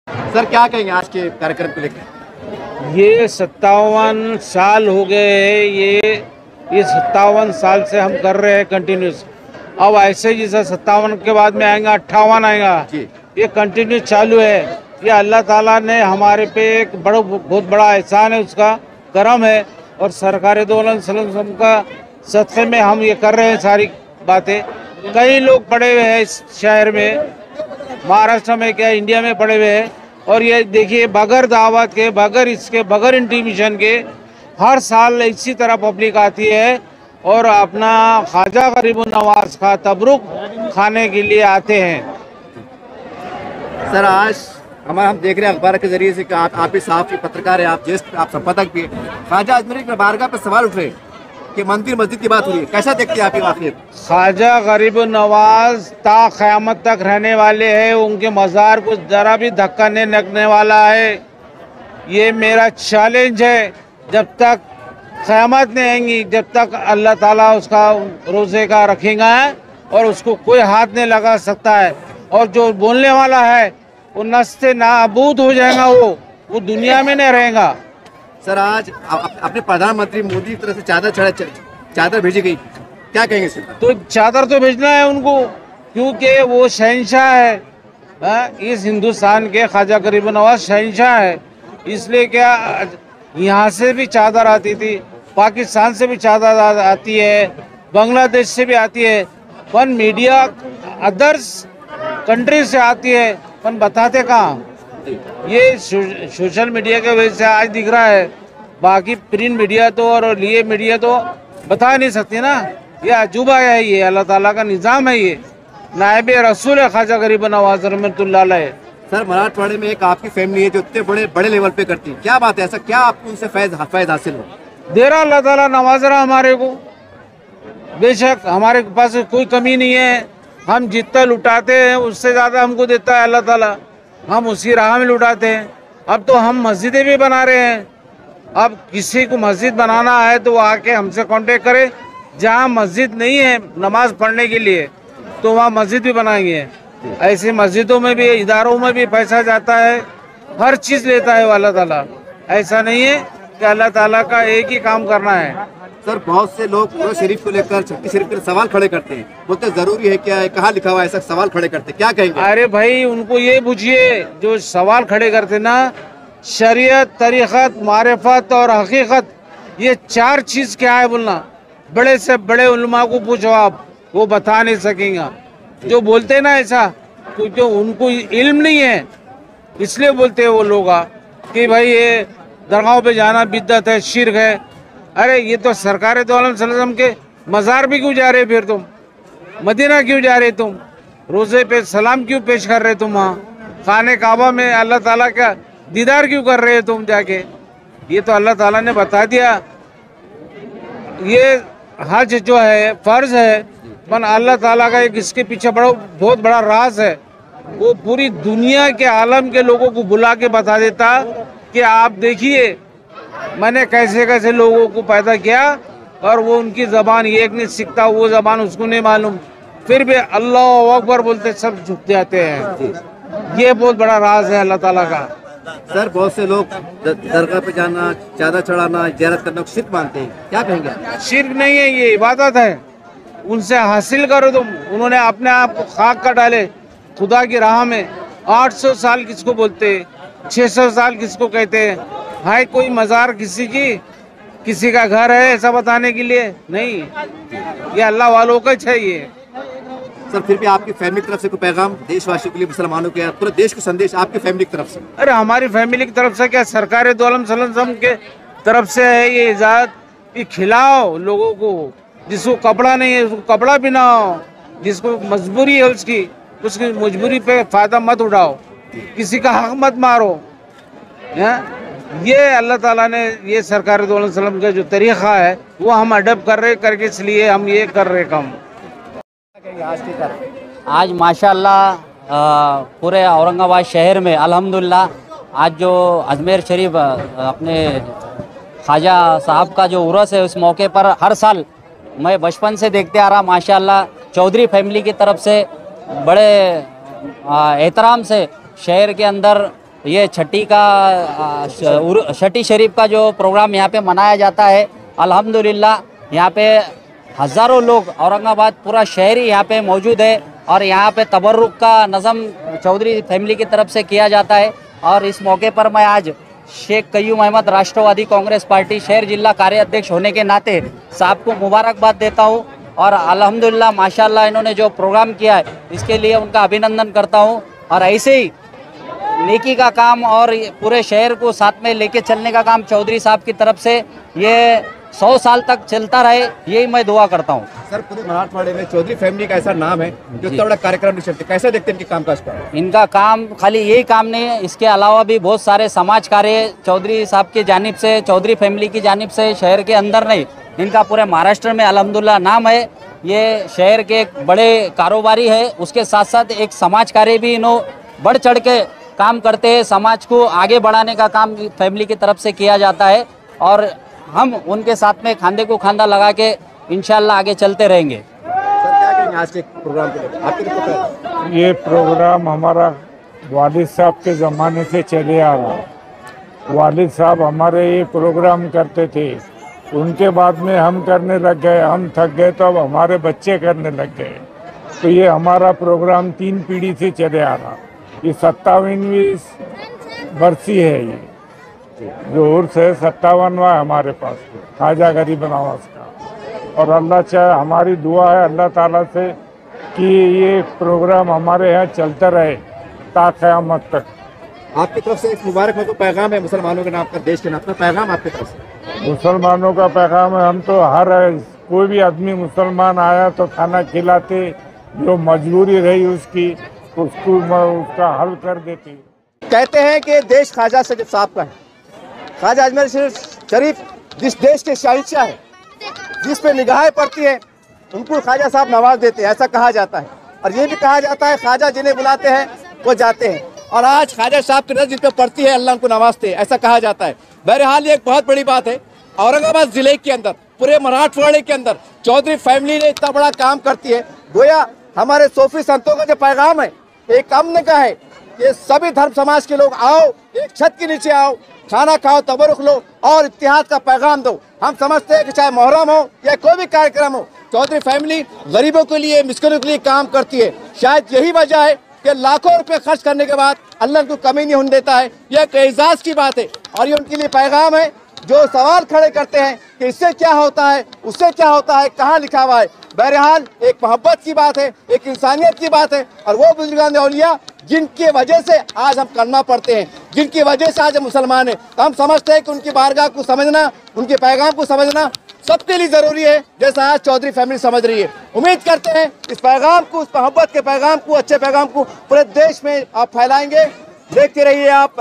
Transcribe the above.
Sir क्या कहेंगे आज के कार्यक्रम को लेकर? ये 57 साल हो गए हैं। ये 57 साल से हम कर रहे हैं कंटिन्यूस। अब ऐसे जैसे 57 के बाद में आएगा 58 आएगा, ये कंटिन्यूस चालू है। ये अल्लाह ताला ने हमारे पे एक बहुत बड़ा एहसान है, उसका करम है। और सरकार दो अलैहि वसल्लम का सदक़े में हम ये कर रहे हैं सारी बातें। कई लोग पड़े हुए हैं इस शहर में, महाराष्ट्र में क्या इंडिया में पड़े हुए हैं। और ये देखिए बगैर दावत के, बगैर इसके, बगैर इंटीमेशन के हर साल इसी तरह पब्लिक आती है और अपना ख्वाजा गरीबुन नवाज का तबरुक खाने के लिए आते हैं। सर आज हम देख रहे हैं अखबार के जरिए से कि आप भी साहब की पत्रकार है, आप ज्येष्ठ, आप संपादक भी है। ख्वाजा अजमेरी की बारगाह पर सवाल उठ रहे कि मंदिर मस्जिद की बात हुई है, कैसा देखते हैं आप ये वाक़या? ख्वाजा गरीबुन नवाज ता क़यामत तक रहने वाले हैं, उनके मज़ार को ज़रा भी धक्का नहीं लगने वाला है। ये मेरा चैलेंज है, जब तक क़यामत नहीं आएंगी, जब तक अल्लाह ताला उसका रोज़े का रखेगा और उसको कोई हाथ नहीं लगा सकता है। और जो बोलने वाला है वो नस्ते नाबूद हो जाएगा, वो दुनिया में नहीं रहेगा। सर आज अपने प्रधानमंत्री मोदी की तरफ से चादर भेजी गई, क्या कहेंगे सर? तो चादर तो भेजना है उनको, क्योंकि वो शहंशाह है इस हिंदुस्तान के। ख्वाजा गरीबुन नवाज शहंशाह है, इसलिए क्या यहाँ से भी चादर आती थी, पाकिस्तान से भी चादर आती है, बांग्लादेश से भी आती है, पर मीडिया अदर्स कंट्री से आती है, पर बताते कहाँ? ये सोशल मीडिया के वजह से आज दिख रहा है, बाकी प्रिंट मीडिया तो और लिए मीडिया तो बता नहीं सकती ना। ये अजूबा है, ये अल्लाह ताला का निज़ाम है। ये नायब रसूल है ख्वाजा गरीबुन नवाज रहमतुल्लाह अलैह। सर मराठवाड़े में एक आपकी फैमिली है जो इतने बड़े लेवल पे करती है, क्या बात है? ऐसा क्या आपको उनसे फैज़ हासिल हो? दे रहा अल्लाह ताला, नवाज रहा हमारे को। बेशक हमारे पास कोई कमी नहीं है, हम जितना लुटाते हैं उससे ज़्यादा हमको देता है अल्लाह ताला, हम उसी राह में लुटाते हैं। अब तो हम मस्जिदें भी बना रहे हैं। अब किसी को मस्जिद बनाना है तो वो आके हमसे कांटेक्ट करे। जहाँ मस्जिद नहीं है नमाज पढ़ने के लिए तो वहाँ मस्जिद भी बनाएंगे। ऐसे मस्जिदों में भी, इदारों में भी पैसा जाता है, हर चीज़ लेता है अल्लाह ताला। ऐसा नहीं है कि अल्लाह ताला का एक ही काम करना है। सर बहुत से लोग कुरान शरीफ को लेकर, छत्तीस शरीफ के सवाल खड़े करते हैं, बोलते ज़रूरी है क्या है, कहाँ लिखा हुआ है, ऐसा सवाल खड़े करते हैं, क्या कहेंगे? अरे भाई उनको ये पूछिए जो सवाल खड़े करते ना, शरीयत, तरीक़त, मारिफत और हकीकत, ये चार चीज़ क्या है बोलना। बड़े से बड़े उलमा को पूछो आप, वो बता नहीं सकेंगे। जो बोलते ना ऐसा, क्योंकि उनको इल्म नहीं है इसलिए बोलते हैं वो लोग कि भाई ये दरगाहों पे जाना बिद्दत है, शिर्क है। अरे ये तो सरकार दो अलैहि वसल्लम के मज़ार भी क्यों जा रहे? फिर तुम मदीना क्यों जा रहे? तुम रोज़े पे सलाम क्यों पेश कर रहे? तुम वहाँ खाने काबा में अल्लाह ताला का दीदार क्यों कर रहे हो तुम जाके? ये तो अल्लाह ताला ने बता दिया। ये हज जो है फ़र्ज़ है, पर अल्लाह ताला का एक इसके पीछे बहुत बड़ा राज है। वो पूरी दुनिया के आलम के लोगों को बुला के बता देता कि आप देखिए मैंने कैसे कैसे लोगों को पैदा किया, और वो उनकी ज़बान एक नहीं सीखता, वो ज़बान उसको नहीं मालूम, फिर भी अल्लाह अकबर बोलते सब झुक जाते हैं। ये बहुत बड़ा राज है अल्लाह ताला का। सर बहुत से लोग दरगाह पे जाना, चादर चढ़ाना, ज़ियारत करना को शिर्क मानते हैं, क्या कहेंगे? शिर्क नहीं है, ये इबादत है। उनसे हासिल करो तुम। उन्होंने अपने आप को खाक का डाले खुदा की राह में। 800 साल किसको बोलते हैं, 600 साल किसको कहते हैं? है कोई मज़ार किसी का घर है ऐसा बताने के लिए? नहीं, ये अल्लाह वालों का चाहिए। सर फिर भी आपकी फैमिली की तरफ से कोई पैगाम देशवासियों के लिए, मुसलमानों के, पूरे देश को संदेश आपकी फैमिली की तरफ से? अरे हमारी फैमिली की तरफ से क्या, सरकार दो आलम सल्लल्लाहु अलैहि वसल्लम के तरफ से है ये इजाज़त कि खिलाओ लोगों को। जिसको कपड़ा नहीं है उसको कपड़ा पहनाओ, जिसको मजबूरी है उसकी मजबूरी पे फ़ायदा मत उठाओ, किसी का हक मत मारो। ये अल्लाह ताला ने, ये सरकार दो आलम सल्लल्लाहु अलैहि वसल्लम का जो तरीक़ा है वो हम अडॉप्ट कर रहे करके, इसलिए हम ये कर रहे काम। आज माशाअल्लाह पूरे औरंगाबाद शहर में अल्हम्दुलिल्लाह आज जो अजमेर शरीफ अपने ख्वाजा साहब का जो उर्स है, उस मौके पर हर साल मैं बचपन से देखते आ रहा माशाअल्लाह चौधरी फैमिली की तरफ से बड़े एहतराम से शहर के अंदर ये छठी शरीफ का जो प्रोग्राम यहाँ पे मनाया जाता है, अल्हम्दुलिल्लाह यहाँ पे हज़ारों लोग, औरंगाबाद पूरा शहर ही यहाँ पे मौजूद है। और यहाँ पे तबर्रुक का नज़म चौधरी फैमिली की तरफ से किया जाता है। और इस मौके पर मैं आज शेख कयूम अहमद राष्ट्रवादी कांग्रेस पार्टी शहर जिला कार्याध्यक्ष होने के नाते साहब को मुबारकबाद देता हूँ। और अल्हम्दुलिल्लाह माशाल्लाह इन्होंने जो प्रोग्राम किया है इसके लिए उनका अभिनंदन करता हूँ। और ऐसे ही नेकी का काम और पूरे शहर को साथ में लेके चलने का काम चौधरी साहब की तरफ से ये 100 साल तक चलता रहे, यही मैं दुआ करता हूँ। सर पूरे मराठवाड़े में चौधरी फैमिली का ऐसा नाम है जो इतना बड़ा कार्यक्रम नहीं चलते, कैसे देखते हैं इनके कामकाज पर? इनका काम खाली यही काम नहीं है, इसके अलावा भी बहुत सारे समाज कार्य चौधरी साहब की जानिब से, चौधरी फैमिली की जानिब से शहर के अंदर नहीं, इनका पूरे महाराष्ट्र में अल्हम्दुलिल्लाह नाम है। ये शहर के एक बड़े कारोबारी है, उसके साथ साथ एक समाज कार्य भी इन्होंने बढ़ चढ़ के काम करते हैं। समाज को आगे बढ़ाने का काम फैमिली की तरफ से किया जाता है और हम उनके साथ में खांदे को खांदा लगा के इंशाल्लाह आगे चलते रहेंगे। सर क्या कहेंगे आज के प्रोग्राम के लिए? आपके लिए पता है? ये प्रोग्राम हमारा वालिद साहब के ज़माने से चले आ रहा है। वालिद साहब हमारे ये प्रोग्राम करते थे, उनके बाद में हम करने लग गए, हम थक गए तो अब हमारे बच्चे करने लग गए। तो ये हमारा प्रोग्राम 3 पीढ़ी से चले आ रहा। ये 57वीं बरसी है, ये जो उर्स है 57वां हमारे पास ख्वाजा गरीब नवाज का। और अल्लाह चाहे, हमारी दुआ है अल्लाह ताला से कि ये प्रोग्राम हमारे यहाँ चलता रहे ता क़यामत तक। आपकी तरफ से एक मुबारक हो पैगाम है मुसलमानों के नाम का, देश के नाम का पैगाम आपकी तरफ से? मुसलमानों का पैगाम है, हम तो हर कोई भी आदमी मुसलमान आया तो खाना खिलाते, जो मजबूरी रही उसकी उसको उसका हल कर देते। कहते हैं कि देश ख्वाजा साहब का है। ख्वाजा अजमेर शरीफ जिस देश के शहंशाह है, जिस पे निगाहें पड़ती है उनको ख्वाजा साहब नवाज देते हैं, ऐसा कहा जाता है। और ये भी कहा जाता है ख्वाजा जिन्हें बुलाते हैं वो जाते हैं। और आज ख्वाजा साहब की नजर जिन पर पड़ती है अल्लाह उनको नवाजते हैं, ऐसा कहा जाता है। बहरहाल ये एक बहुत बड़ी बात है। औरंगाबाद जिले के अंदर, पूरे मराठवाड़े के अंदर चौधरी फैमिली ने इतना बड़ा काम करती है। गोया हमारे सूफी संतों का जो पैगाम है एक अमन का है कि सभी धर्म समाज के लोग आओ, एक छत के नीचे आओ, खाना खाओ, तबरुक लो और इत्तेहाद का पैगाम दो। हम समझते हैं कि चाहे मुहर्रम हो या कोई भी कार्यक्रम हो, चौधरी फैमिली गरीबों के लिए, मिस्किनों के लिए काम करती है। शायद यही वजह है कि लाखों रुपए खर्च करने के बाद अल्लाह को कमी नहीं होने देता है। यह एक एजाज की बात है और ये उनके लिए पैगाम है। जो सवाल खड़े करते हैं कि इससे क्या होता है, उससे क्या होता है, कहाँ लिखा हुआ है, बहरहाल एक मोहब्बत की बात है, एक इंसानियत की बात है। और वो बुजुर्गान औलिया जिनकी वजह से आज हम कलमा पढ़ते हैं, जिनकी वजह से आज हम मुसलमान हैं, तो हम समझते हैं कि उनकी बारगाह को समझना, उनके पैगाम को समझना सबके लिए ज़रूरी है, जैसा आज चौधरी फैमिली समझ रही है। उम्मीद करते हैं इस पैगाम को, इस मोहब्बत के पैगाम को, अच्छे पैगाम को पूरे देश में आप फैलाएंगे। देखते रहिए आप।